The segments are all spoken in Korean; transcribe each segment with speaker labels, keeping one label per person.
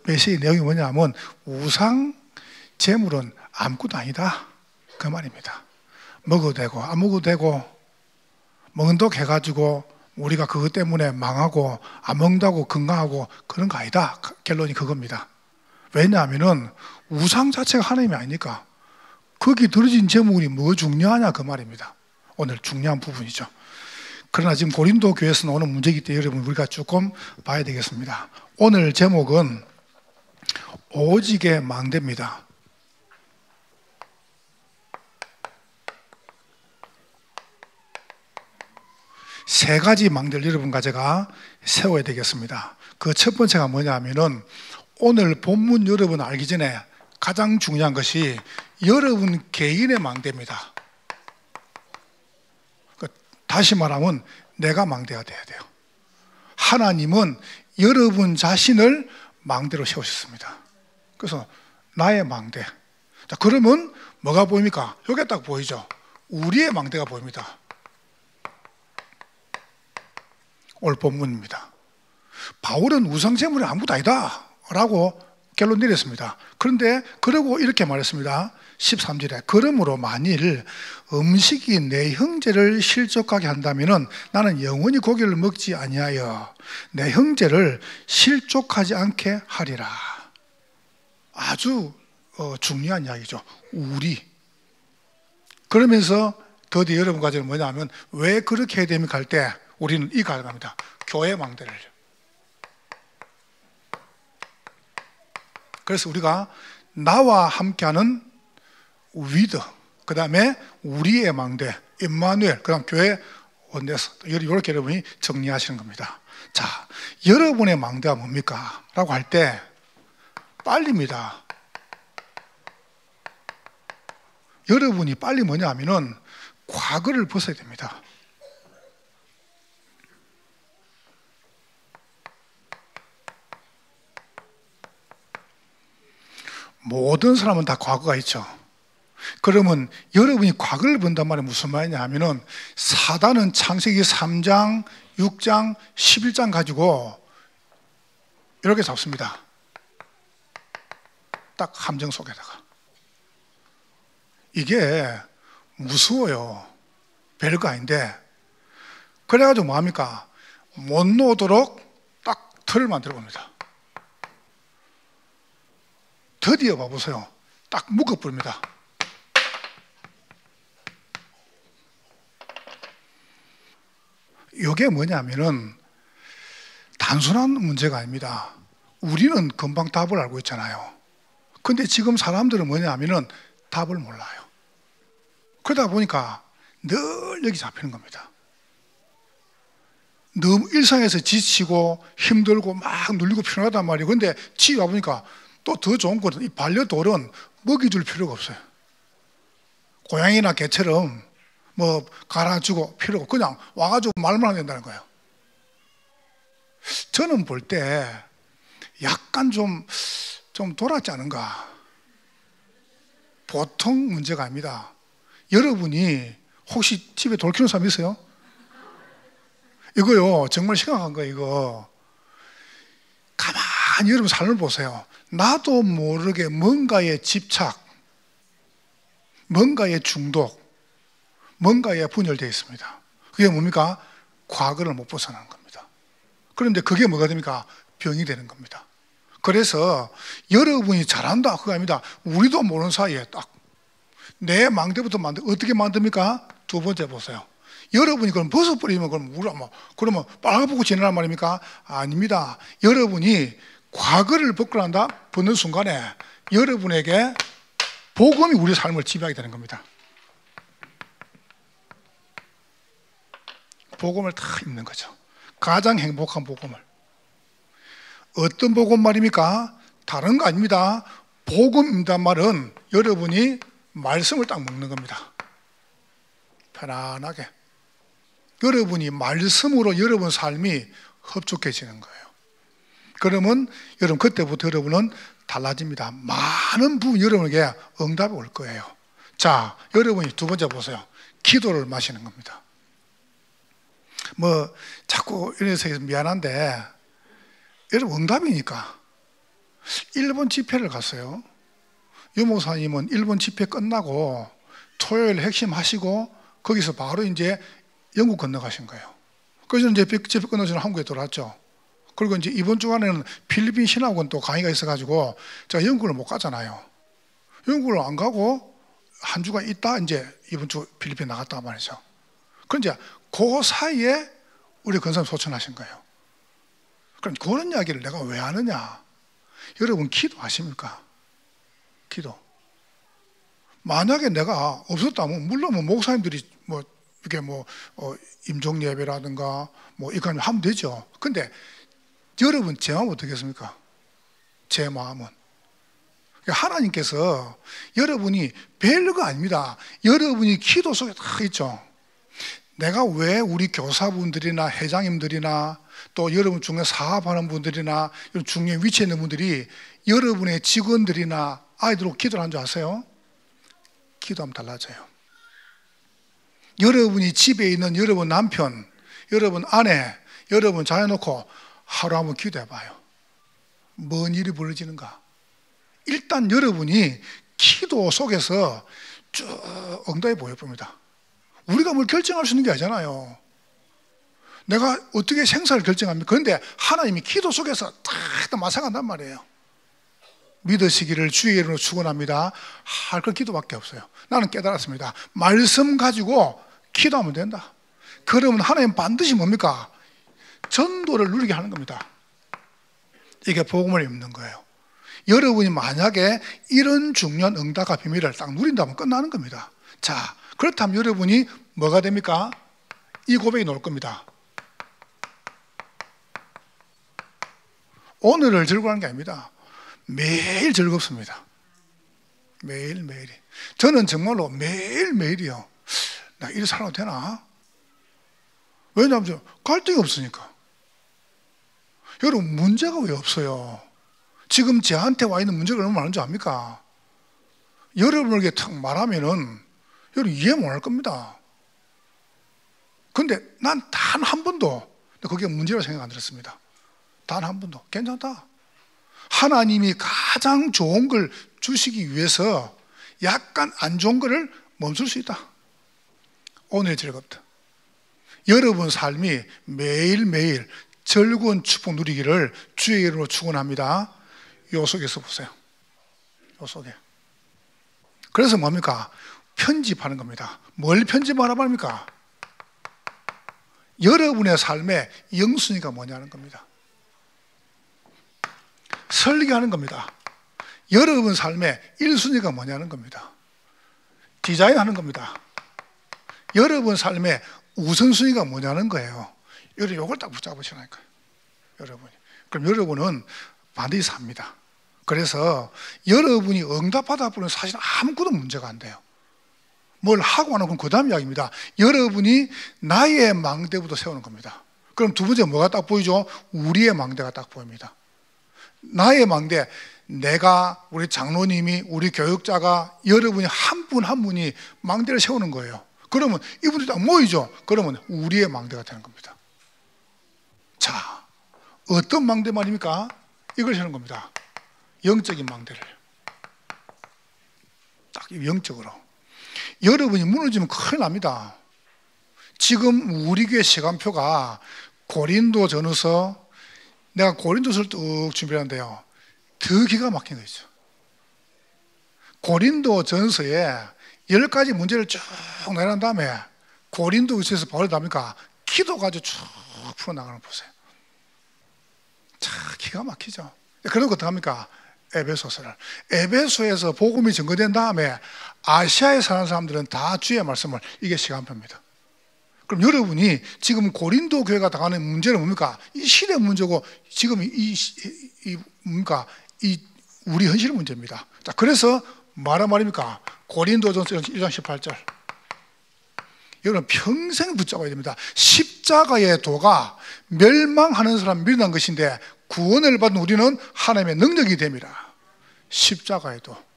Speaker 1: 메시지 내용이 뭐냐면 우상 제물은 아무것도 아니다 그 말입니다. 먹어도 되고 안 먹어도 되고 먹는다고 해가지고 우리가 그것 때문에 망하고 안 먹는다고 건강하고 그런 거 아니다. 결론이 그겁니다. 왜냐하면 우상 자체가 하나님이 아니니까 거기 들어진 제물이 뭐 중요하냐 그 말입니다. 오늘 중요한 부분이죠. 그러나 지금 고린도 교회에서 나오는 문제이기 때문에 여러분 우리가 조금 봐야 되겠습니다. 오늘 제목은 오직의 망대입니다. 세 가지 망대를 여러분과 제가 세워야 되겠습니다. 그 첫 번째가 뭐냐면은 오늘 본문 여러분 알기 전에 가장 중요한 것이 여러분 개인의 망대입니다. 다시 말하면 내가 망대가 돼야 돼요. 하나님은 여러분 자신을 망대로 세우셨습니다. 그래서 나의 망대. 자, 그러면 뭐가 보입니까? 여기 딱 보이죠? 우리의 망대가 보입니다. 오늘 본문입니다. 바울은 우상제물이 아무것도 아니다 라고 결론 내렸습니다. 그런데 그러고 이렇게 말했습니다. 13절에 그러므로 만일 음식이 내 형제를 실족하게 한다면 나는 영원히 고기를 먹지 아니하여 내 형제를 실족하지 않게 하리라. 아주 중요한 이야기죠. 우리. 그러면서 그 뒤에 여러분 과정은 뭐냐면 왜 그렇게 해야 됩니까 할 때 우리는 이 가능합니다. 교회 망대를. 그래서 우리가 나와 함께하는 위드, 그 다음에 우리의 망대, 임마누엘, 그 다음 교회 원내에서 이렇게 여러분이 정리하시는 겁니다. 자, 여러분의 망대가 뭡니까? 라고 할 때 빨리입니다. 여러분이 빨리 뭐냐 하면은 과거를 벗어야 됩니다. 모든 사람은 다 과거가 있죠. 그러면 여러분이 과거를 본단 말이 무슨 말이냐 하면은 사단은 창세기 3장, 6장, 11장 가지고 이렇게 잡습니다. 딱 함정 속에다가. 이게 무서워요. 별거 아닌데. 그래가지고 뭐합니까? 못 놓도록 딱 틀을 만들어 봅니다. 드디어 봐보세요. 딱 묶어버립니다. 이게 뭐냐면은 단순한 문제가 아닙니다. 우리는 금방 답을 알고 있잖아요. 근데 지금 사람들은 뭐냐면은 답을 몰라요. 그러다 보니까 늘 여기 잡히는 겁니다. 너무 일상에서 지치고 힘들고 막 눌리고 피곤하단 말이에요. 근데 집에 와보니까 또 더 좋은 거는 이 반려동물은 먹이줄 필요가 없어요. 고양이나 개처럼 뭐 갈아주고 필요가 없고 그냥 와가지고 말만 하면 된다는 거예요. 저는 볼 때 약간 좀 돌았지 않은가. 보통 문제가 아닙니다. 여러분이 혹시 집에 돌 키우는 사람 있어요? 이거요 정말 심각한 거예요. 이거 가만히 여러분 삶을 보세요. 나도 모르게 뭔가에 집착, 뭔가에 중독, 뭔가에 분열되어 있습니다. 그게 뭡니까? 과거를 못 벗어나는 겁니다. 그런데 그게 뭐가 됩니까? 병이 되는 겁니다. 그래서 여러분이 잘한다 그거 아닙니다. 우리도 모르는 사이에 딱 내 망대부터 어떻게 만듭니까? 두 번째 보세요. 여러분이 그럼 벗어버리면 그러면 빨아보고 지내란 말입니까? 아닙니다. 여러분이 과거를 벗고 벗는 순간에 여러분에게 복음이 우리 삶을 지배하게 되는 겁니다. 복음을 다 입는 거죠. 가장 행복한 복음을. 어떤 복음 말입니까? 다른 거 아닙니다. 복음이란 말은 여러분이 말씀을 딱 먹는 겁니다. 편안하게. 여러분이 말씀으로 여러분 삶이 흡족해지는 거예요. 그러면 여러분 그때부터 여러분은 달라집니다. 많은 부분 여러분에게 응답이 올 거예요. 자, 여러분이 두 번째 보세요. 기도를 마시는 겁니다. 뭐 자꾸 이래서 미안한데 여러분 응답이니까 일본 집회를 갔어요. 유목사님은 일본 집회 끝나고 토요일 핵심 하시고 거기서 바로 이제 영국 건너가신 거예요. 그래서 이제 집회 끝나서 한국에 돌아왔죠. 그리고 이제 이번 주간에는 필리핀 신학원 또 강의가 있어가지고 제가 영국을 못 가잖아요. 영국을 안 가고 한 주간 있다 이제 이번 주 필리핀 나갔단 말이죠. 그럼 이제 그 사이에 우리 권사님 소천하신 거예요. 그럼 그런 이야기를 내가 왜 하느냐? 여러분 기도하십니까? 기도. 만약에 내가 없었다면 물론 뭐 목사님들이 뭐 이렇게 뭐 임종 예배라든가 뭐 이거 하면 되죠. 근데 여러분 제 마음은 어떻겠습니까? 제 마음은 하나님께서 여러분이 별거 아닙니다. 여러분이 기도 속에 다 있죠. 내가 왜 우리 교사분들이나 회장님들이나 또 여러분 중에 사업하는 분들이나 중요한 위치에 있는 분들이 여러분의 직원들이나 아이들로 기도를 하는 줄 아세요? 기도하면 달라져요. 여러분이 집에 있는 여러분 남편, 여러분 아내, 여러분 자녀 놓고 하루 한번 기도해봐요. 뭔 일이 벌어지는가? 일단 여러분이 기도 속에서 쭉 응답이 보여봅니다. 우리가 뭘 결정할 수 있는 게 아니잖아요. 내가 어떻게 생사를 결정합니까? 그런데 하나님이 기도 속에서 딱 마상한단 말이에요. 믿으시기를 주의 이름으로 축원합니다. 할 건 기도밖에 없어요. 나는 깨달았습니다. 말씀 가지고 기도하면 된다. 그러면 하나님 반드시 뭡니까? 전도를 누리게 하는 겁니다. 이게 복음을 입는 거예요. 여러분이 만약에 이런 중요한 응답과 비밀을 딱 누린다면 끝나는 겁니다. 자, 그렇다면 여러분이 뭐가 됩니까? 이 고백이 나올 겁니다. 오늘을 즐거워하는 게 아닙니다. 매일 즐겁습니다. 매일매일이. 저는 정말로 매일매일이요. 나 이렇게 살아도 되나? 왜냐하면 갈등이 없으니까. 여러분 문제가 왜 없어요? 지금 저한테 와 있는 문제가 얼마나 많은지 압니까? 여러분에게 탁 말하면은 여러분 이해 못할 겁니다. 근데 난 단 한 번도 그게 문제라고 생각 안 들었습니다. 단 한 번도 괜찮다. 하나님이 가장 좋은 걸 주시기 위해서 약간 안 좋은 거를 멈출 수 있다. 오늘의 즐겁다. 여러분 삶이 매일매일 즐거운 축복 누리기를 주의 이름으로 축원합니다. 요 속에서 보세요. 요 속에. 그래서 뭡니까? 편집하는 겁니다. 뭘 편집하라고 합니까? 여러분의 삶의 영순위가 뭐냐는 겁니다. 설계하는 겁니다. 여러분 삶의 1순위가 뭐냐는 겁니다. 디자인하는 겁니다. 여러분 삶의 우선순위가 뭐냐는 거예요. 여러분 이걸 딱 붙잡으시라니까요. 여러분이. 그럼 여러분은 반드시 삽니다. 그래서 여러분이 응답하다 보면 사실 아무것도 문제가 안 돼요. 뭘 하고 안 하고 그 다음 이야기입니다. 여러분이 나의 망대부터 세우는 겁니다. 그럼 두 번째 뭐가 딱 보이죠? 우리의 망대가 딱 보입니다. 나의 망대, 내가, 우리 장로님이, 우리 교육자가, 여러분이 한 분 한 분이 망대를 세우는 거예요. 그러면 이분들이 딱 모이죠. 그러면 우리의 망대가 되는 겁니다. 자, 어떤 망대 말입니까? 이걸 세우는 겁니다. 영적인 망대를. 딱 영적으로. 여러분이 무너지면 큰일 납니다. 지금 우리 교회 시간표가 고린도 전후서, 내가 고린도서를 뚝 준비하는데요. 더 기가 막힌 거 있죠. 고린도 전서에 10가지 문제를 쭉 내놓은 다음에 고린도서에서 바로 답니까? 기도 가지고 쭉 풀어나가는 거 보세요. 참 기가 막히죠. 그리고 어떻게 합니까? 에베소서를. 에베소에서 복음이 증거된 다음에 아시아에 사는 사람들은 다 주의 말씀을, 이게 시간표입니다. 그럼 여러분이 지금 고린도 교회가 당하는 문제는 뭡니까? 이 시대 문제고 지금 뭡니까? 이 우리 현실 문제입니다. 자, 그래서 말입니까? 고린도전서 1장 18절. 여러분 평생 붙잡아야 됩니다. 십자가의 도가 멸망하는 사람 밀어난 것인데 구원을 받은 우리는 하나님의 능력이 됩니다. 십자가의 도.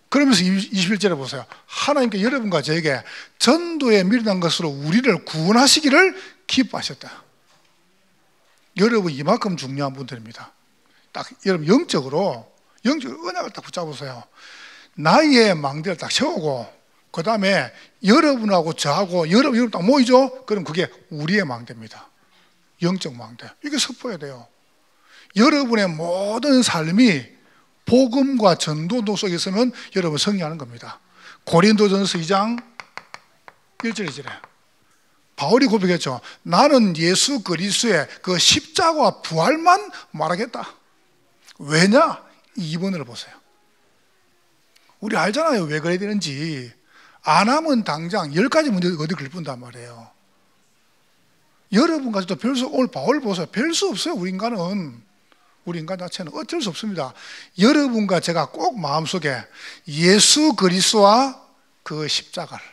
Speaker 1: 그러면서 21절에 보세요. 하나님께 여러분과 저에게 전도에 밀어난 것으로 우리를 구원하시기를 기뻐하셨다. 여러분 이만큼 중요한 분들입니다. 딱 여러분 영적으로 영적 언약을 딱 붙잡으세요. 나의 망대를 딱 세우고, 그 다음에 여러분하고 저하고 여러분 딱 모이죠? 그럼 그게 우리의 망대입니다. 영적 망대. 이게 선포해야 돼요. 여러분의 모든 삶이 복음과 전도 속에 있으면 여러분 승리하는 겁니다. 고린도전서 2장 1절 2절에 바울이 고백했죠. 나는 예수 그리스도의 그 십자가와 부활만 말하겠다. 왜냐? 2번을 보세요. 우리 알잖아요. 왜 그래야 되는지. 안 하면 당장 10가지 문제 어디 글뿐단 말이에요. 여러분까지도 오늘 바울 보세요. 별 수 없어요. 우리 인간 자체는 어쩔 수 없습니다. 여러분과 제가 꼭 마음속에 예수 그리스도와 그 십자가를,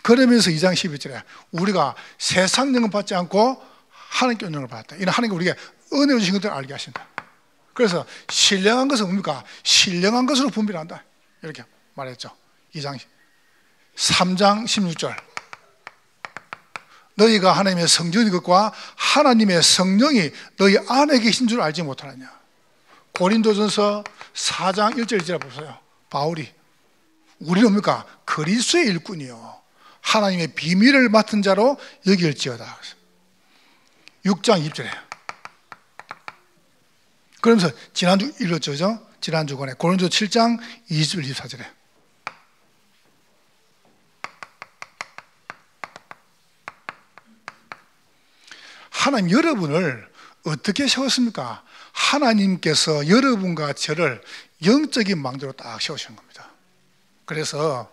Speaker 1: 그러면서 2장 11절에 우리가 세상 영광 받지 않고 하나님께 영광을 받았다. 이는 하나님께 우리에게 은혜를 주신 것들을 알게 하신다. 그래서 신령한 것은 뭡니까? 신령한 것으로 분별한다. 이렇게 말했죠. 3장 16절. 너희가 하나님의 성전인 것과 하나님의 성령이 너희 안에 계신 줄 알지 못하느냐. 고린도전서 4장 1절 2절에 보세요. 바울이 우리는 뭡니까? 그리스도의 일꾼이요 하나님의 비밀을 맡은 자로 여길지어다. 6장 2절에. 그러면서 지난주 읽었죠, 그죠? 지난주 권에 고린도 7장 20절 24절에 하나님 여러분을 어떻게 세웠습니까? 하나님께서 여러분과 저를 영적인 망대로 딱 세우시는 겁니다. 그래서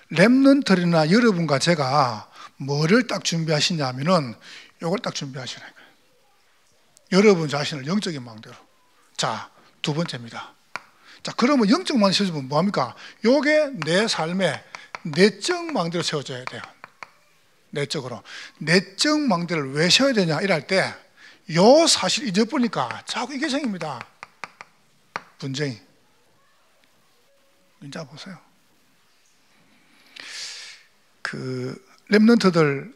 Speaker 1: 렘넌트나 여러분과 제가 뭐를 딱 준비하시냐면은 이걸 딱 준비하시라는 거예요. 여러분 자신을 영적인 망대로. 자, 두 번째입니다. 자, 그러면 영적 망대 세우면 뭐합니까? 요게 내 삶의 내적 망대로 세워져야 돼요. 내적으로. 내적 망대를 왜 세워야 되냐 이럴 때 요 사실 잊어보니까 자꾸 이게 생깁니다. 분쟁이. 이제 보세요. 그 렘넌트들,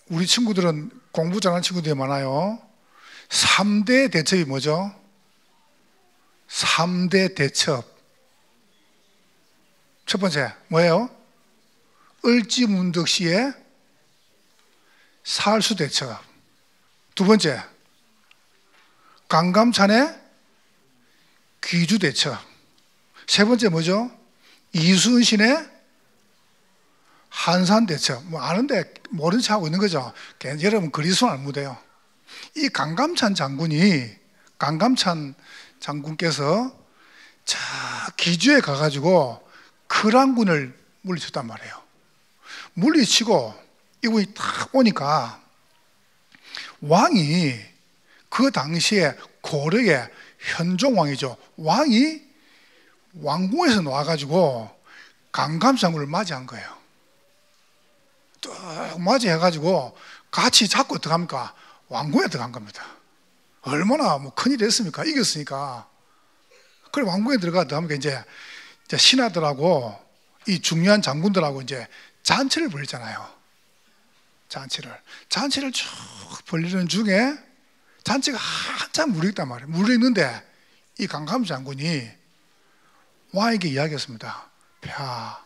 Speaker 1: 우리 친구들은 공부 잘하는 친구들이 많아요. 3대 대첩이 뭐죠? 3대 대첩. 첫 번째 뭐예요? 을지문덕시의 살수대첩. 두 번째 강감찬의 귀주대첩. 세 번째 뭐죠? 이순신의 한산대첩. 뭐 아는데 모른 척 하고 있는 거죠. 여러분 그리스도는 안 묻어요. 이 강감찬 장군께서 저 기주에 가가지고 크랑군을 물리쳤단 말이에요. 물리치고 이분이 딱 오니까 왕이 그 당시에 고려의 현종왕이죠. 왕이 왕궁에서 나와가지고 강감장군을 맞이한 거예요. 또 맞이해가지고 같이 잡고 들어갑니까? 왕궁에 들어간 겁니다. 얼마나 뭐 큰일이 됐습니까? 이겼으니까. 그래 왕궁에 들어가면 이제 신하들하고 이 중요한 장군들하고 이제 잔치를 벌이잖아요. 잔치를 쭉 벌리는 중에 잔치가 한참 무르익단 말이에요. 무르익는데 이 강감 장군이 왕에게 이야기했습니다. 야,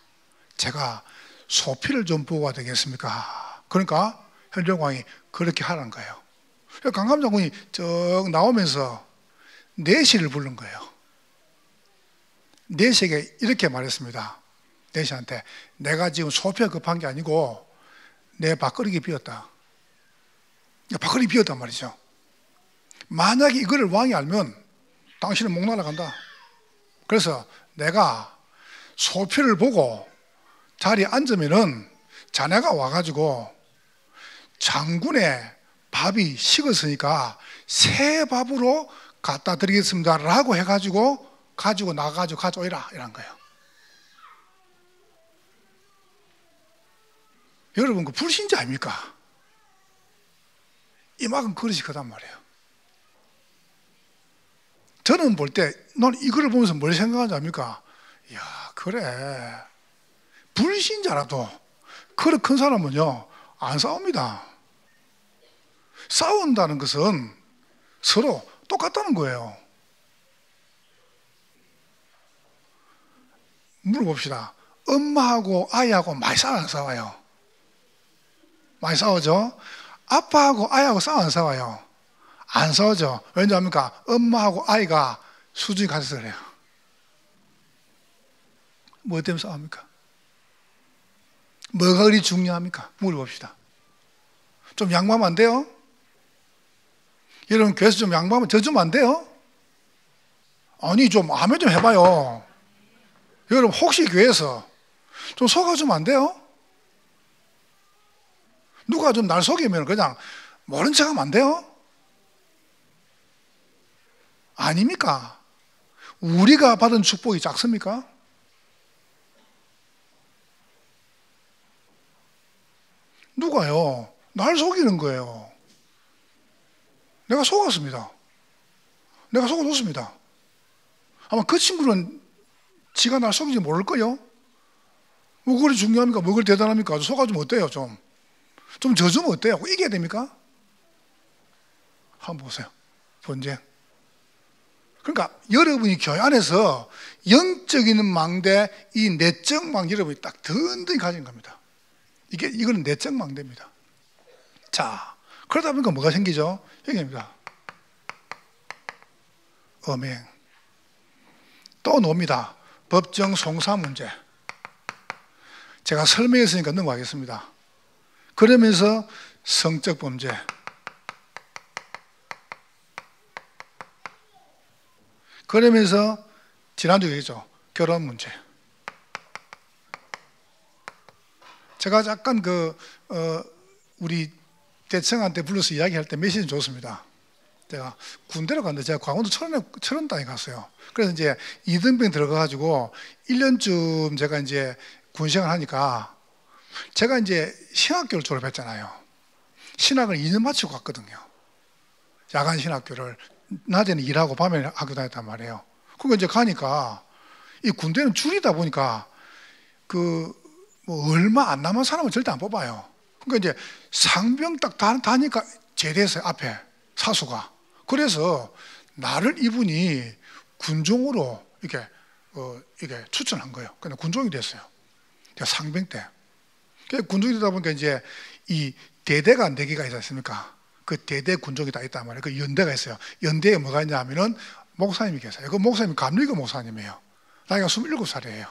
Speaker 1: 제가 소피를 좀 보고 와도 되겠습니까? 그러니까 현종왕이 그렇게 하라는 거예요. 강감 장군이 쭉 나오면서 내시를 부른 거예요. 내시에게 이렇게 말했습니다. 내시한테 내가 지금 소피가 급한 게 아니고 내 밥그릇이 비었다. 밥그릇이 비었단 말이죠. 만약에 이거를 왕이 알면 당신은 목 날아간다. 그래서 내가 소표를 보고 자리에 앉으면은 자네가 와가지고 장군의 밥이 식었으니까 새 밥으로 갖다 드리겠습니다 라고 해가지고 가지고 나가지고 가져오라 이런 거예요. 여러분 그 불신자 아닙니까? 이만큼 그릇이 크단 말이에요. 저는 볼 때 난 이거를 보면서 뭘 생각하지 않습니까? 이야 그래 불신자라도 그릇 큰 사람은요 안 싸웁니다. 싸운다는 것은 서로 똑같다는 거예요. 물어봅시다. 엄마하고 아이하고 많이 싸워요, 안 싸워요? 많이 싸우죠? 아빠하고 아이하고 싸워, 안 싸워요? 안 싸우죠? 왜냐합니까? 엄마하고 아이가 수준이 같아서 그래요. 뭐 때문에 싸웁니까? 뭐가 그리 중요합니까? 물어봅시다. 좀 양보하면 안 돼요? 여러분 교회에서 좀 양보하면 저 주면 안 돼요? 아니 좀 아멘 좀 해봐요. 여러분 혹시 교회에서 좀 속아주면 안 돼요? 누가 좀 날 속이면 그냥 모른 척하면 안 돼요? 아닙니까? 우리가 받은 축복이 작습니까? 누가요? 날 속이는 거예요. 내가 속았습니다. 내가 속아줬습니다. 아마 그 친구는 지가 날 속인지 모를 거예요. 뭐 그리 중요합니까? 뭐 그리 대단합니까? 속아주면 어때요? 좀 져주면 어때요? 이겨야 됩니까? 한번 보세요. 전쟁. 그러니까 여러분이 교회 안에서 영적인 망대, 이 내적 망대 여러분이 딱 든든히 가진 겁니다. 이거는 내적 망대입니다. 자, 그러다 보니까 뭐가 생기죠? 여기입니다. 음행. 또 나옵니다. 법정 송사 문제. 제가 설명했으니까 넘어가겠습니다. 그러면서 성적 범죄. 그러면서 지난주에 얘기했죠. 결혼 문제. 제가 잠깐 우리 대청한테 불러서 이야기할 때 메시지 줬습니다. 제가 군대로 갔는데 제가 광원도 철원당에 갔어요. 그래서 이제 이등병 들어가가지고 1년쯤 제가 이제 군생활 하니까 제가 이제 신학교를 졸업했잖아요. 신학을 2년 마치고 갔거든요. 야간 신학교를 낮에는 일하고 밤에는 학교 다녔단 말이에요. 그러니까 이제 가니까 이 군대는 줄이다 보니까 뭐 얼마 안 남은 사람은 절대 안 뽑아요. 그러니까 이제 상병 딱 다니까 제대했어요. 앞에 사수가. 그래서 나를 이분이 군종으로 이렇게 추천한 거예요. 그냥 군종이 됐어요. 제가 상병 때. 군종이 되다 보니까 이제 이 대대가 4개가 있지 않습니까? 그 대대 군종이 다 있단 말이에요. 그 연대가 있어요. 연대에 뭐가 있냐면은 목사님이 계세요. 그 목사님이 감리교 목사님이에요. 나이가 27살이에요.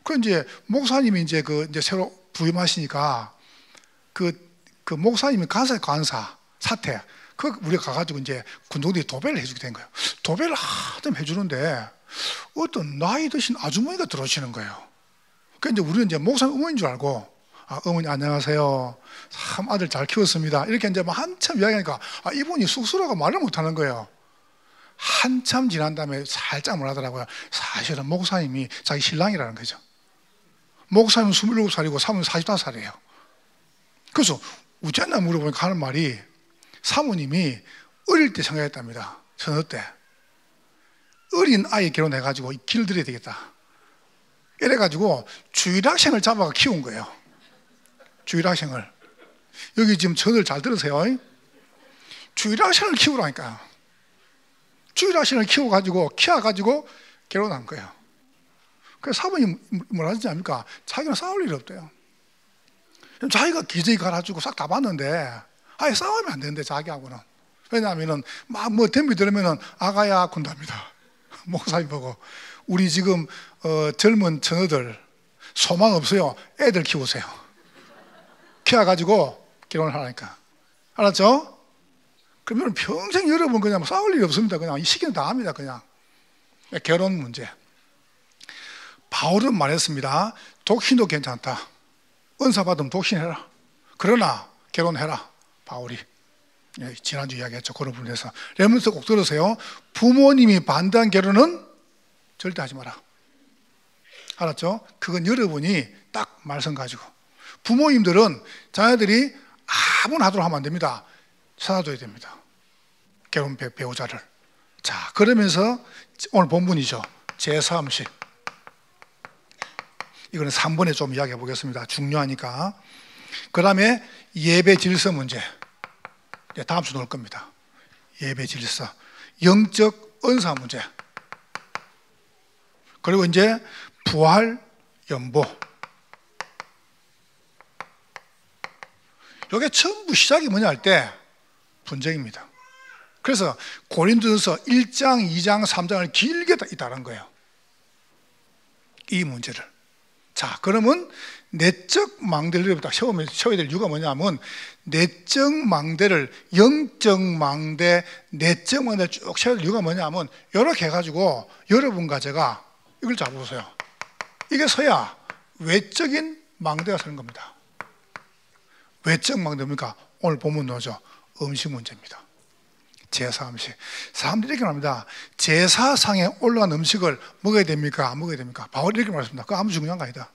Speaker 1: 그 이제 목사님이 이제 이제 새로 부임하시니까 그 목사님이 관사 사태 우리가 가가지고 이제 군종들이 도배를 해주게 된 거예요. 도배를 하도 해주는데 어떤 나이 드신 아주머니가 들어오시는 거예요. 그 이제 우리는 이제 목사님 어머니인 줄 알고 어머니 안녕하세요. 참 아들 잘 키웠습니다. 이렇게 이제 한참 이야기하니까 이분이 쑥스러워가 말을 못하는 거예요. 한참 지난 다음에 살짝 말하더라고요. 사실은 목사님이 자기 신랑이라는 거죠. 목사님은 27살이고 사모님은 45살이에요. 그래서 어쨌나 물어보니까 하는 말이 사모님이 어릴 때 생각했답니다. 저녁 때 어린 아이 결혼해가지고 길 들여야 되겠다. 이래가지고 주일학생을 잡아가 키운 거예요. 주일학생을. 여기 지금 저들 잘 들으세요. 주일학생을 키우라니까. 주일학생을 키워가지고 결혼한 거예요. 그래서 사모님 뭐라 하지 않습니까? 자기는 싸울 일이 없대요. 자기가 기저귀 갈아주고 싹 다 봤는데 아예 싸우면 안 되는데 자기하고는. 왜냐하면은 막 뭐 덤비 들으면은 아가야 군답니다. 목사님 보고 우리 지금 젊은 처녀들 소망 없어요. 애들 키우세요. 키워가지고 결혼을 하라니까. 알았죠? 그러면 평생 여러분 그냥 싸울 일이 없습니다. 그냥 이 시기는 다 합니다. 그냥 결혼 문제. 바울은 말했습니다. 독신도 괜찮다. 은사 받으면 독신해라. 그러나 결혼해라. 바울이 지난주 이야기했죠. 그런 부분에서 레몬스 꼭 들으세요. 부모님이 반대한 결혼은 절대 하지 마라. 알았죠? 그건 여러분이 딱 말씀 가지고. 부모님들은 자녀들이 아무나 하도록 하면 안 됩니다. 찾아줘야 됩니다. 결혼 배우자를. 자, 그러면서 오늘 본문이죠. 제사음식. 이거는 3번에 좀 이야기해 보겠습니다. 중요하니까. 그 다음에 예배 질서 문제. 다음 주 놓을 겁니다. 예배 질서. 영적 은사 문제. 그리고 이제 부활, 연보. 이게 전부 시작이 뭐냐 할 때 분쟁입니다. 그래서 고린도전서 1장, 2장, 3장을 길게 있다는 거예요. 이 문제를. 자, 그러면 내적 망대를 세워야 될 이유가 뭐냐면 내적 망대를 영적 망대, 내적 망대를 쭉 세워야 될 이유가 뭐냐면 이렇게 해가지고 여러분과 제가 이걸 잡아보세요. 이게 서야 외적인 망대가 서는 겁니다. 외적 망대입니까? 오늘 본문 나오죠. 음식 문제입니다. 제사 음식. 사람들이 이렇게 말합니다. 제사상에 올라간 음식을 먹어야 됩니까? 안 먹어야 됩니까? 바울이 이렇게 말했습니다. 그거 아무 중요한 거 아니다.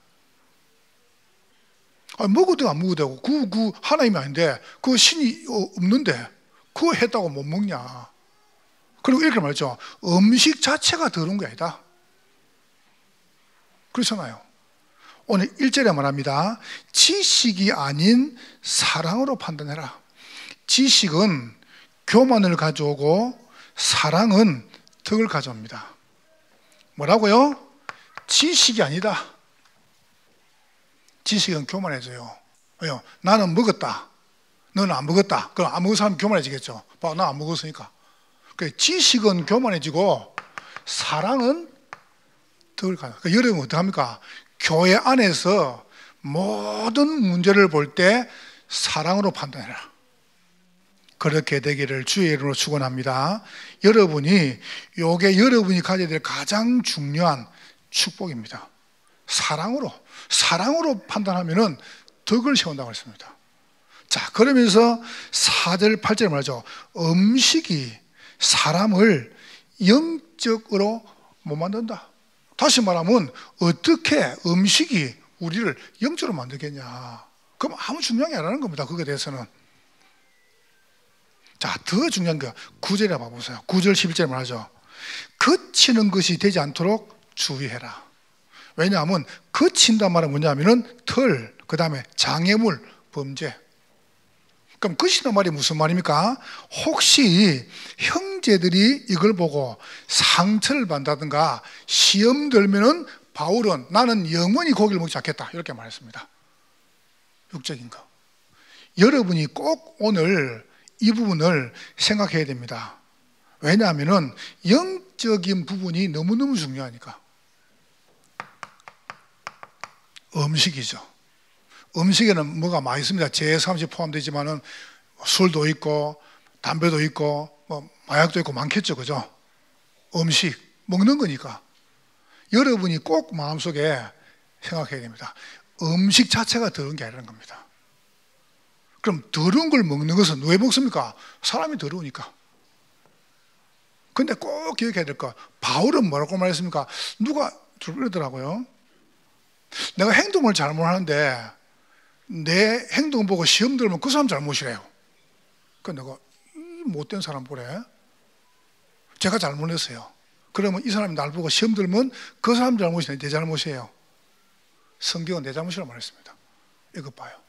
Speaker 1: 먹어도 되고 안 먹어도 되고 그 하나님이 아닌데 그 신이 없는데 그거 했다고 못 먹냐. 그리고 이렇게 말했죠. 음식 자체가 더러운 게 아니다. 그렇잖아요. 오늘 1절에 말합니다. 지식이 아닌 사랑으로 판단해라. 지식은 교만을 가져오고 사랑은 덕을 가져옵니다. 뭐라고요? 지식이 아니다. 지식은 교만해져요. 왜요? 나는 먹었다. 너는 안 먹었다. 그럼 안 먹은 사람은 교만해지겠죠. 봐, 나 안 먹었으니까. 지식은 교만해지고 사랑은 덕을 가져옵니다. 그러니까 여러분 어떡합니까? 교회 안에서 모든 문제를 볼 때 사랑으로 판단해라. 그렇게 되기를 주의 이름으로 축원합니다. 여러분이 요게 여러분이 가져야 될 가장 중요한 축복입니다. 사랑으로 판단하면은 덕을 세운다고 했습니다. 자, 그러면서 4절 8절에 말하죠. 음식이 사람을 영적으로 못 만든다. 다시 말하면 어떻게 음식이 우리를 영적으로 만들겠냐. 그럼 아무 중요한 게 아니라는 겁니다. 그거에 대해서는. 자, 더 중요한 거 9절에 봐보세요. 9절 11절에 말하죠. 거치는 것이 되지 않도록 주의해라. 왜냐하면 거친단 말은 뭐냐면은 털, 그 다음에 장애물, 범죄. 그럼 거친단 말이 무슨 말입니까? 혹시 형제들이 이걸 보고 상처를 받는다든가 시험 들면은 바울은 나는 영원히 고기를 먹지 않겠다 이렇게 말했습니다. 육적인 거. 여러분이 꼭 오늘 이 부분을 생각해야 됩니다. 왜냐하면 영적인 부분이 너무너무 중요하니까. 음식이죠. 음식에는 뭐가 많이 있습니다. 제3식 포함되지만은 술도 있고 담배도 있고 뭐 마약도 있고 많겠죠. 그죠? 음식 먹는 거니까. 여러분이 꼭 마음속에 생각해야 됩니다. 음식 자체가 더러운 게 아니라는 겁니다. 그럼 더러운 걸 먹는 것은 왜 먹습니까? 사람이 더러우니까. 근데 꼭 기억해야 될 거, 바울은 뭐라고 말했습니까? 누가 그러더라고요. 내가 행동을 잘못하는데 내 행동 보고 시험 들면 그 사람 잘못이래요. 그러니까 내가 못된 사람 보래. 제가 잘못했어요. 그러면 이 사람이 날 보고 시험 들면 그 사람 잘못이 내 잘못이에요. 성경은 내 잘못이라고 말했습니다. 이것 봐요.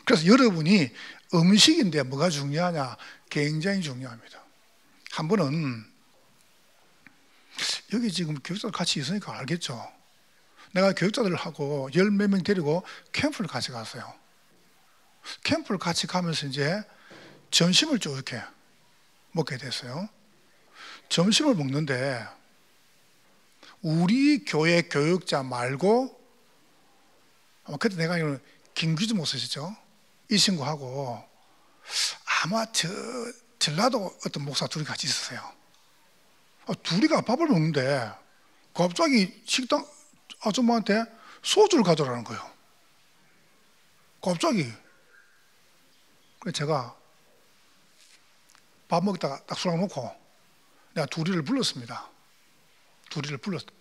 Speaker 1: 그래서 여러분이 음식인데 뭐가 중요하냐? 굉장히 중요합니다. 한 번은 여기 지금 교육자들 같이 있으니까 알겠죠? 내가 교육자들하고 10몇 명 데리고 캠프를 같이 갔어요. 캠프를 같이 가면서 이제 점심을 쭉 이렇게 먹게 됐어요. 점심을 먹는데 우리 교회 교육자 말고 그때 내가 김규주 목사시죠? 이 친구하고 아마 전라도 어떤 목사 둘이 같이 있었어요. 둘이가 밥을 먹는데 갑자기 식당 아줌마한테 소주를 가져오라는 거예요. 갑자기. 그래서 제가 밥 먹다가 딱 술 놓고 내가 둘이를 불렀습니다.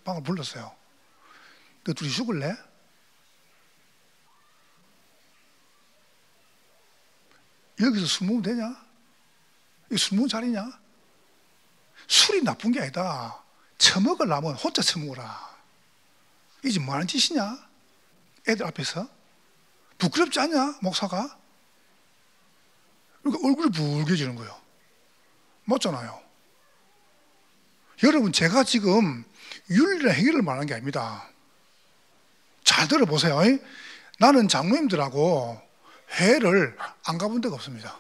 Speaker 1: 방을 불렀어요. 너 둘이 죽을래? 여기서 술 먹으면 되냐? 이거 술 먹는 자리냐? 술이 나쁜 게 아니다. 처먹으려면 혼자 처먹어라. 이게 지금 뭐 하는 짓이냐? 애들 앞에서? 부끄럽지 않냐? 목사가? 그러니까 얼굴이 붉게지는 거예요. 맞잖아요. 여러분, 제가 지금 윤리나 행위를 말하는 게 아닙니다. 잘 들어보세요. 나는 장로님들하고 회를 안 가본 데가 없습니다.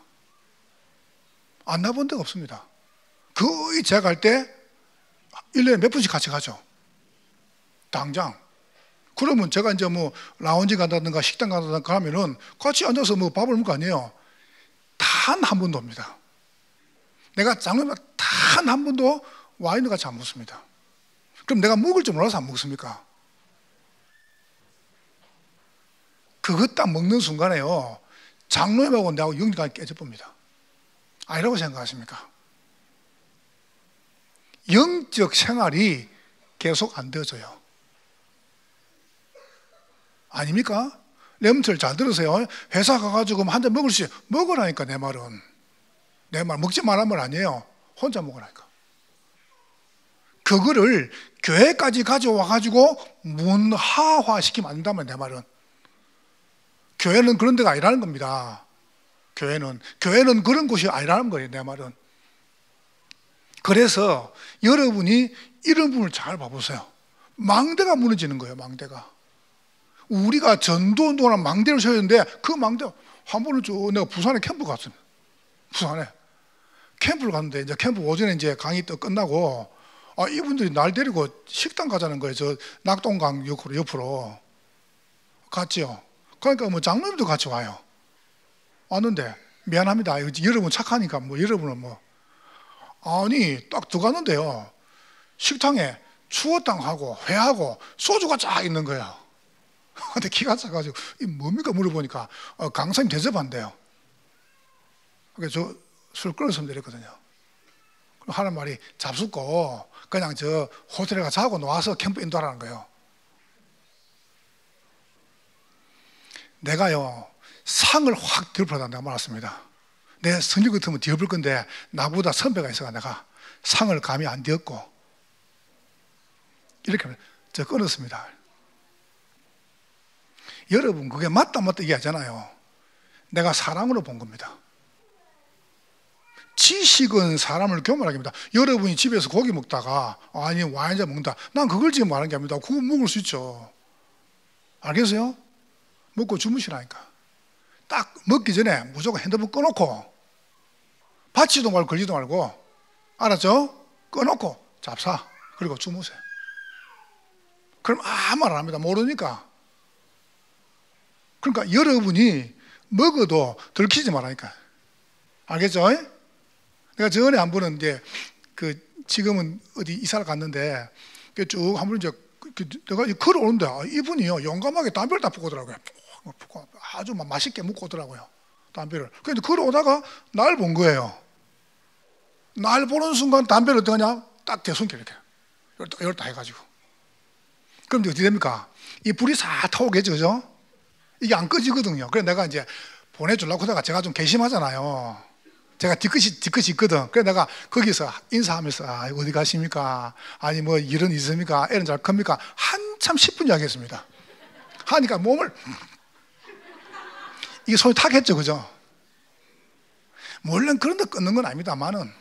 Speaker 1: 안 나본 데가 없습니다. 거의 제가 갈 때 1년에 몇 분씩 같이 가죠. 당장. 그러면 제가 이제 뭐 라운지 간다든가 식당 간다든가 하면은 같이 앉아서 뭐 밥을 먹을 거 아니에요. 단 한 번도 옵니다. 내가 장로님과 단 한 번도 와인을 같이 안 먹습니다. 그럼 내가 먹을 줄 몰라서 안 먹습니까? 그거 딱 먹는 순간에요, 장로님하고 내하고 영리관이 깨져봅니다. 아니라고 생각하십니까? 영적 생활이 계속 안 되어져요. 아닙니까? 내 말을 잘 들으세요. 회사 가가지고 한 잔 먹을 수 먹으라니까. 내 말은, 내 말 먹지 말란 말 아니에요. 혼자 먹으라니까. 그거를 교회까지 가져와가지고 문화화시키면 안 된다면, 내 말은. 교회는 그런 데가 아니라는 겁니다. 교회는 그런 곳이 아니라는 거예요, 내 말은. 그래서 여러분이 이런 부분을 잘 봐보세요. 망대가 무너지는 거예요, 망대가. 우리가 전도 운동하는 망대를 세웠는데, 그 망대, 한 번은 내가 부산에 캠프 갔습니다. 부산에. 캠프를 갔는데, 이제 캠프 오전에 이제 강의 또 끝나고, 이분들이 날 데리고 식당 가자는 거예요. 저 낙동강 옆으로. 갔지요. 그러니까 뭐 장로님도 같이 와요. 왔는데, 미안합니다. 여러분 착하니까 뭐 여러분은 뭐. 아니, 딱 들어갔는데요, 식당에 추어탕하고 회하고 소주가 쫙 있는 거예요. 근데 기가 차가지고, 이 뭡니까 물어보니까 강사님 대접한대요. 그래서 저 술 끓였으면 되랬거든요. 하는 말이, 잡숫고 그냥 저 호텔에 가서 자고 나와서 캠프 인도하라는 거예요. 내가요, 상을 확 뒤엎어다 내가 말았습니다. 내 성질 같으면 뒤엎을 건데, 나보다 선배가 있어가 내가 상을 감히 안 뒤엎고 이렇게 저 끊었습니다. 여러분, 그게 맞다 얘기하잖아요. 내가 사랑으로 본 겁니다. 지식은 사람을 교만하게 합니다. 여러분이 집에서 고기 먹다가 아니 와인 한잔 먹는다, 난 그걸 지금 말하는 게 아닙니다. 그거 먹을 수 있죠. 알겠어요? 먹고 주무시라니까. 딱 먹기 전에 무조건 핸드폰 꺼놓고, 받지도 말고 걸지도 말고, 알았죠? 꺼놓고 잡사, 그리고 주무세요. 그럼 아무 말 안 합니다. 모르니까. 그러니까 여러분이 먹어도 들키지 말라니까. 알겠죠? 내가 전에 한 번은 이제 지금은 어디 이사를 갔는데, 쭉 한 번 이제 내가 걸어오는데, 이분이요, 용감하게 담배를 다 피고 오더라고요. 아주 맛있게 먹고 오더라고요, 담배를. 그런데 걸어오다가 날 본 거예요. 날 보는 순간 담배를 어떠냐, 딱 대손길 이렇게 열다 해가지고. 그럼 어떻게 됩니까? 이 불이 싹 타오겠죠, 그죠? 이게 안 꺼지거든요. 그래서 내가 이제 보내주려고 하다가, 제가 좀 괘씸하잖아요. 제가 뒤끝이 있거든. 그래서 내가 거기서 인사하면서, 어디 가십니까? 아니 뭐 일은 있습니까? 애는 잘 큽니까? 한참 10분 이야기했습니다. 하니까 몸을 이게 손이 타겠죠, 그죠? 물론 그런 데 끊는 건 아닙니다만은,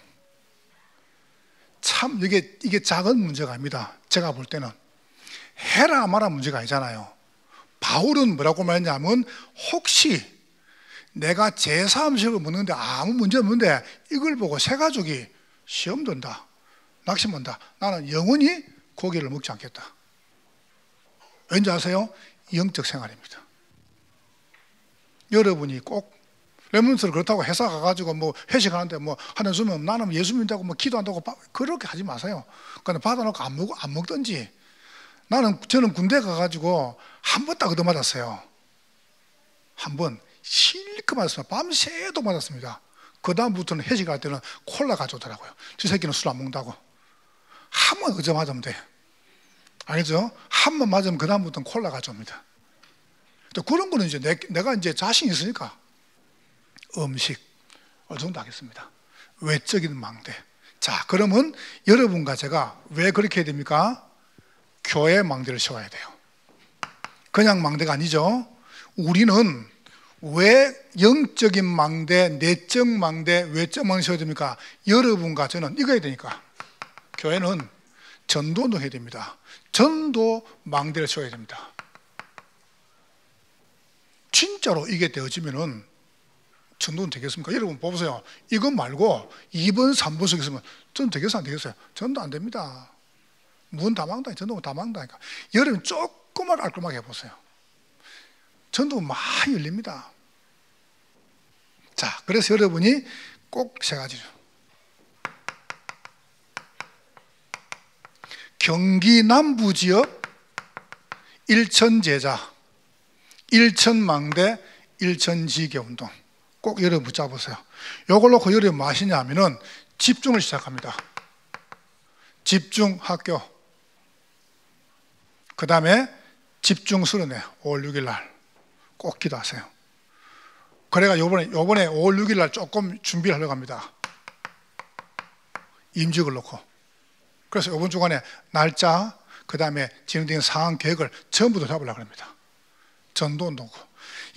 Speaker 1: 참 이게 작은 문제가 아닙니다. 제가 볼 때는 해라 마라 문제가 아니잖아요. 바울은 뭐라고 말했냐면, 혹시 내가 제3음식을 먹는데 아무 문제 없는데 이걸 보고 새 가족이 시험 든다, 낙심한다, 나는 영원히 고기를 먹지 않겠다. 왠지 아세요? 영적 생활입니다. 여러분이 꼭 레몬스를 그렇다고 회사 가가지고 뭐 회식하는데 뭐 하는 수면 나는 예수 믿는다고 뭐 기도한다고 그렇게 하지 마세요. 그냥 받아놓고 안 먹든지. 저는 군대 가가지고 한 번 딱 얻어맞았어요. 한 번 실컷 맞았습니다. 밤새도 맞았습니다. 그 다음부터는 회식할 때는 콜라 가져오더라고요. 저 새끼는 술 안 먹는다고. 한 번 얻어 맞으면 돼. 알겠죠? 한 번 맞으면 그 다음부터는 콜라 가져옵니다. 또 그런 거는 이제 내가 이제 자신 있으니까 음식 어느 정도 하겠습니다. 외적인 망대. 자, 그러면 여러분과 제가 왜 그렇게 해야 됩니까? 교회 망대를 세워야 돼요. 그냥 망대가 아니죠. 우리는 왜 영적인 망대, 내적 망대, 외적 망대 세워야 됩니까? 여러분과 저는 이거 해야 되니까. 교회는 전도운동 해야 됩니다. 전도 망대를 세워야 됩니다. 진짜로 이게 되어지면은 전도는 되겠습니까? 여러분 보세요. 이것 말고 2번, 3번 석 있으면 전도 되겠어요? 안 되겠어요? 전도 안 됩니다. 문 다 막다니까. 전도가 다 막다니까. 여러분 조금만 깔끔하게 해보세요. 전도 많이 열립니다. 자, 그래서 여러분이 꼭 세 가지죠. 경기 남부 지역 일천제자, 일천망대, 일천지교운동 꼭 여러분 붙잡으세요. 이걸 놓고 여러분 뭐 하시냐 하면은 집중을 시작합니다. 집중학교, 그 다음에 집중수련회 5월 6일 날 꼭 기도하세요. 그래가 요번에 5월 6일 날 조금 준비를 하려고 합니다. 임직을 놓고. 그래서 이번 주간에 날짜, 그 다음에 진행되는 상황 계획을 전부 다 잡으려고 합니다. 전도운동고.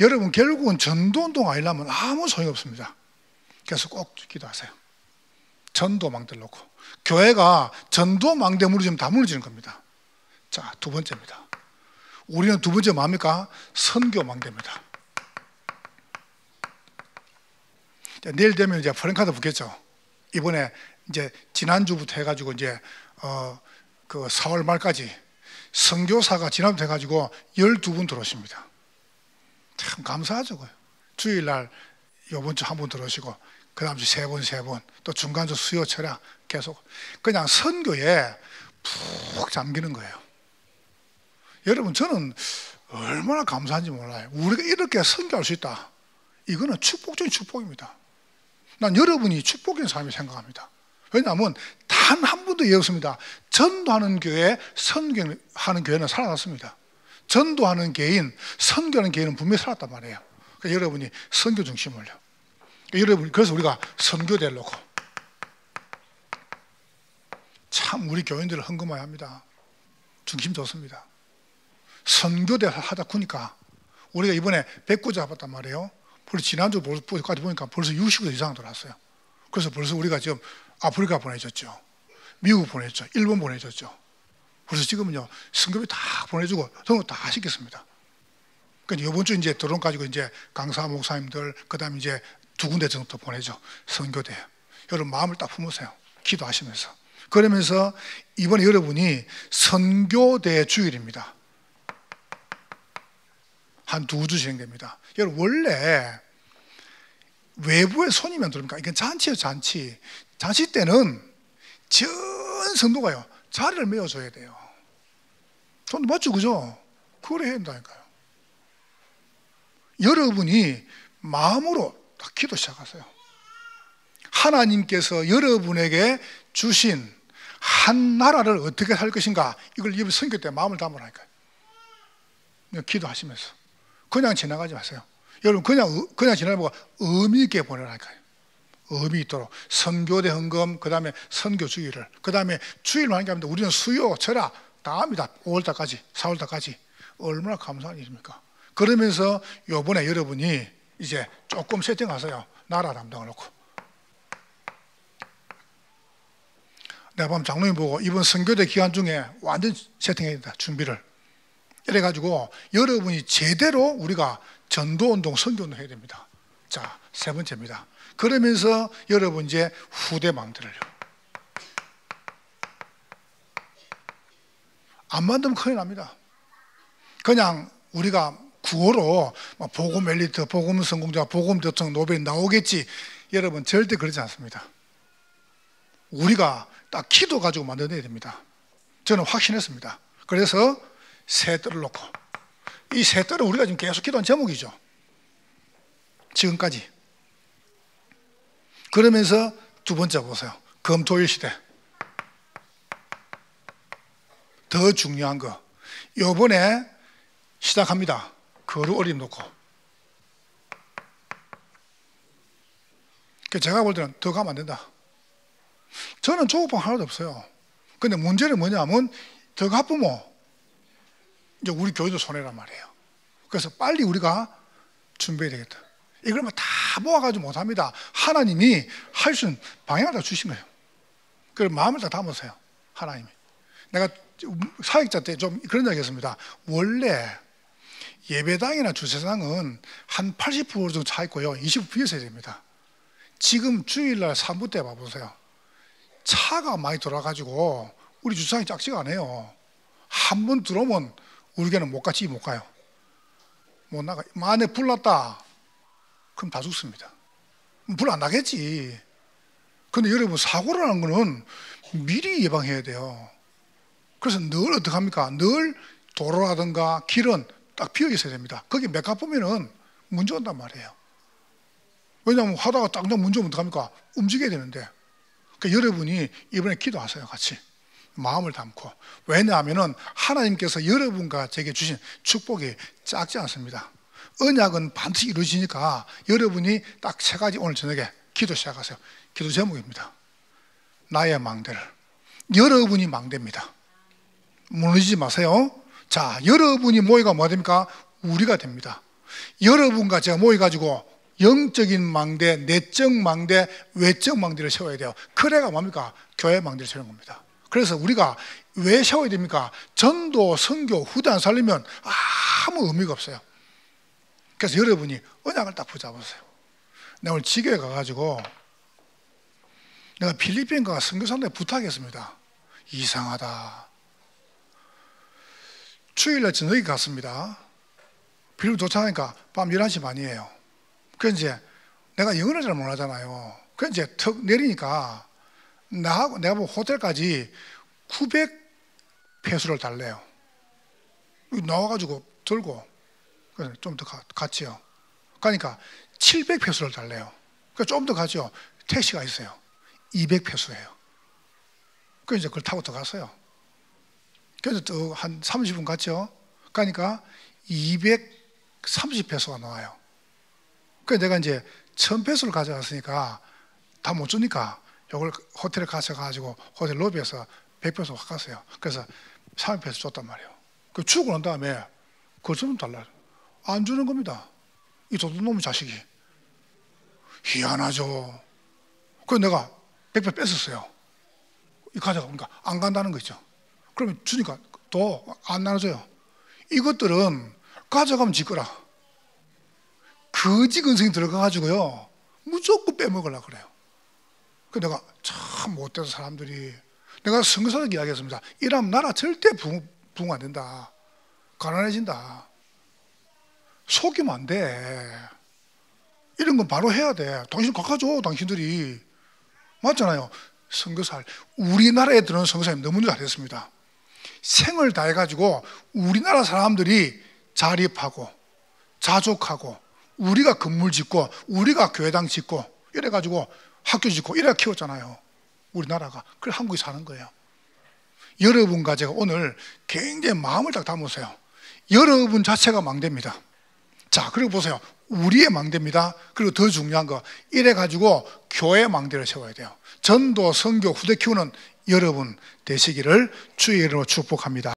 Speaker 1: 여러분 결국은 전도운동 아니려면 아무 소용이 없습니다. 그래서 꼭 기도하세요. 전도망대를 놓고. 교회가 전도망대 무너지면 다 무너지는 겁니다. 자, 두 번째입니다. 우리는 두 번째 뭡니까? 선교망대입니다. 내일 되면 이제 프랭카드 붙겠죠. 이번에 이제 지난주부터 해가지고 이제 그 4월 말까지 선교사가 지난주부터 해가지고 12분 들어오십니다. 참 감사하죠. 주일날 요번 주 한 분 들어오시고 그 다음 주 세 번, 또 중간주 수요 철야 계속 그냥 선교에 푹 잠기는 거예요. 여러분 저는 얼마나 감사한지 몰라요. 우리가 이렇게 선교할 수 있다. 이거는 축복적인 축복입니다. 난 여러분이 축복인 사람이 생각합니다. 왜냐하면 단 한 분도 예외 없습니다. 전도하는 교회, 선교하는 교회는 살아났습니다. 전도하는 개인, 선교하는 개인은 분명히 살았단 말이에요. 그러니까 여러분이 선교 중심을요. 그러니까 여러분 그래서 우리가 선교대를 놓고 참 우리 교인들을 헌금해야 합니다. 중심 좋습니다. 선교대 하다 보니까 우리가 이번에 100구자 잡았단 말이에요. 벌써 지난주까지 보니까 벌써 60구 이상 들어왔어요. 그래서 벌써 우리가 지금 아프리카 보내줬죠. 미국 보내줬죠. 일본 보내줬죠. 그래서 지금은요, 선교비 다 보내주고, 저는 다 시켰습니다. 그러니까 이번 주 이제 드론 가지고 이제 강사 목사님들, 그 다음에 이제 2군데 정도 보내죠. 선교대. 여러분 마음을 딱 품으세요. 기도하시면서. 그러면서 이번에 여러분이 선교대 주일입니다. 한 2주 진행됩니다. 여러분 원래 외부에 손님이 안 들어옵니까? 이건 잔치예요, 잔치. 잔치 때는 전 성도가요 자리를 메워줘야 돼요. 돈 맞죠, 그죠? 그래 해야 된다니까요. 여러분이 마음으로 딱 기도 시작하세요. 하나님께서 여러분에게 주신 한 나라를 어떻게 살 것인가, 이걸 이번 선교 때 마음을 담으라니까요. 기도하시면서 그냥 지나가지 마세요. 여러분 그냥 지나가고 의미 있게 보내라니까요. 의미 있도록 선교대 헌금, 그 다음에 선교 주일을, 그 다음에 주일만 하는 게 아닙니다. 우리는 수요, 철야 다 합니다. 5월달까지, 4월달까지. 얼마나 감사한 일입니까? 그러면서 요번에 여러분이 이제 조금 세팅하세요. 나라 담당을 놓고. 내가 밤 장로님 보고 이번 선교대 기간 중에 완전 세팅해야 된다. 준비를. 이래가지고 여러분이 제대로 우리가 전도운동, 선교운동 해야 됩니다. 자, 세 번째입니다. 그러면서 여러분 이제 후대 망대를요. 안 만들면 큰일 납니다. 그냥 우리가 구호로 복음 엘리트, 복음 성공자, 복음 대통령 노벨 나오겠지. 여러분 절대 그러지 않습니다. 우리가 딱 기도 가지고 만들어내야 됩니다. 저는 확신했습니다. 그래서 세 뜰을 놓고, 이 세 뜰은 우리가 지금 계속 기도한 제목이죠. 지금까지. 그러면서 두 번째 보세요. 금토일 시대. 더 중요한 거. 요번에 시작합니다. 거룩 어림 놓고. 제가 볼 때는 더 가면 안 된다. 저는 조급함 하나도 없어요. 근데 문제는 뭐냐면 더 가쁘면 이제 우리 교회도 손해란 말이에요. 그래서 빨리 우리가 준비해야 되겠다. 이걸 뭐 다 모아가지고 못합니다. 하나님이 할 수 있는 방향을 다 주신 거예요. 그래서 마음을 다 담으세요. 하나님이. 내가 사역자 때 좀 그런 이야기 했습니다. 원래 예배당이나 주차장은 한 80% 정도 차 있고요. 20% 비어서야 됩니다. 지금 주일날 사무 때 봐보세요. 차가 많이 돌아가지고 우리 주차장이 작지가 않아요. 한 번 들어오면 우리 교회는 못 가지 못 가요. 못 나가. 만에 불 났다. 그럼 다 죽습니다. 불 안 나겠지. 근데 여러분, 사고라는 거는 미리 예방해야 돼요. 그래서 늘 어떻게 합니까? 늘 도로라든가 길은 딱 비어 있어야 됩니다. 거기 몇 가보면은 문제 온단 말이에요. 왜냐하면 하다가 딱 문제 오면 어떡합니까? 움직여야 되는데. 그러니까 여러분이 이번에 기도하세요, 같이. 마음을 담고. 왜냐하면은 하나님께서 여러분과 제게 주신 축복이 작지 않습니다. 언약은 반드시 이루어지니까 여러분이 딱 세 가지 오늘 저녁에 기도 시작하세요. 기도 제목입니다. 나의 망대를. 여러분이 망대입니다. 무너지지 마세요. 자, 여러분이 모이가 뭐가 됩니까? 우리가 됩니다. 여러분과 제가 모여가지고 영적인 망대, 내적 망대, 외적 망대를 세워야 돼요. 그래가 뭡니까? 교회 망대를 세우는 겁니다. 그래서 우리가 왜 세워야 됩니까? 전도, 선교, 후대 안 살리면 아무 의미가 없어요. 그래서 여러분이 언약을 딱 붙잡으세요. 내가 오늘 지교에 가가지고 내가 필리핀 가 선교사한테 부탁했습니다. 이상하다. 주일날 저녁에 갔습니다. 필리핀 도착하니까 밤 11시 반이에요. 그래서 이제 내가 영어를 잘 못하잖아요. 그래서 이제 턱 내리니까 내가 뭐 호텔까지 900페소를 달래요. 나와가지고 들고 좀 더 갔지요. 그러니까 700페소를 달래요. 그러니까 좀 더 가죠. 택시가 있어요. 200페소예요. 그래서 이제 그걸 타고 더 갔어요. 그래서 또 한 30분 갔죠. 그러니까 230페소가 나와요. 그래서 내가 이제 1000페소를 가져갔으니까 다 못 주니까 이걸 호텔에 가셔가지고 호텔 로비에서 100페소 확 갔어요. 그래서 30페소 줬단 말이에요. 그 주고 난 다음에 그걸 좀 달라. 안 주는 겁니다. 이 도둑놈의 자식이. 희한하죠. 그래서 내가 100페소 뺐었어요. 이 가져가니까 안 간다는 거 있죠. 그러면 주니까 또 안 나눠줘요. 이것들은 가져가면 지 거라. 거지 근성이 들어가가지고요. 무조건 빼먹으려고 그래요. 그래서 내가 참 못돼서 사람들이, 내가 선교사들 이야기했습니다. 이러면 나라 절대 부흥 안 된다. 가난해진다. 속이면 안 돼. 이런 건 바로 해야 돼. 당신 깎아줘, 당신들이. 맞잖아요. 선교사, 우리나라 애들은 선교사님 너무 잘했습니다. 생을 다해가지고 우리나라 사람들이 자립하고 자족하고 우리가 건물 짓고 우리가 교회당 짓고 이래가지고 학교 짓고 이래 키웠잖아요. 우리나라가. 그래 한국에 사는 거예요. 여러분과 제가 오늘 굉장히 마음을 딱 담으세요. 여러분 자체가 망대입니다. 자, 그리고 보세요. 우리의 망대입니다. 그리고 더 중요한 거, 이래가지고 교회 망대를 세워야 돼요. 전도, 선교, 후대 키우는 여러분 되시기를 주의 이름으로 축복합니다.